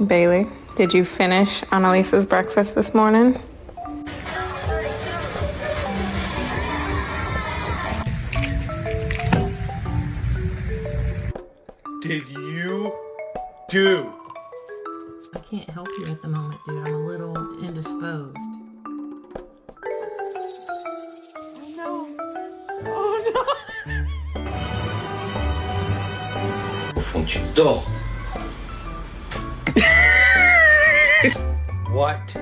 Bailey, did you finish Annalisa's breakfast this morning? Did you do? I can't help you at the moment, dude. I'm a little indisposed. Oh no. Oh Au fond, tu dors. What?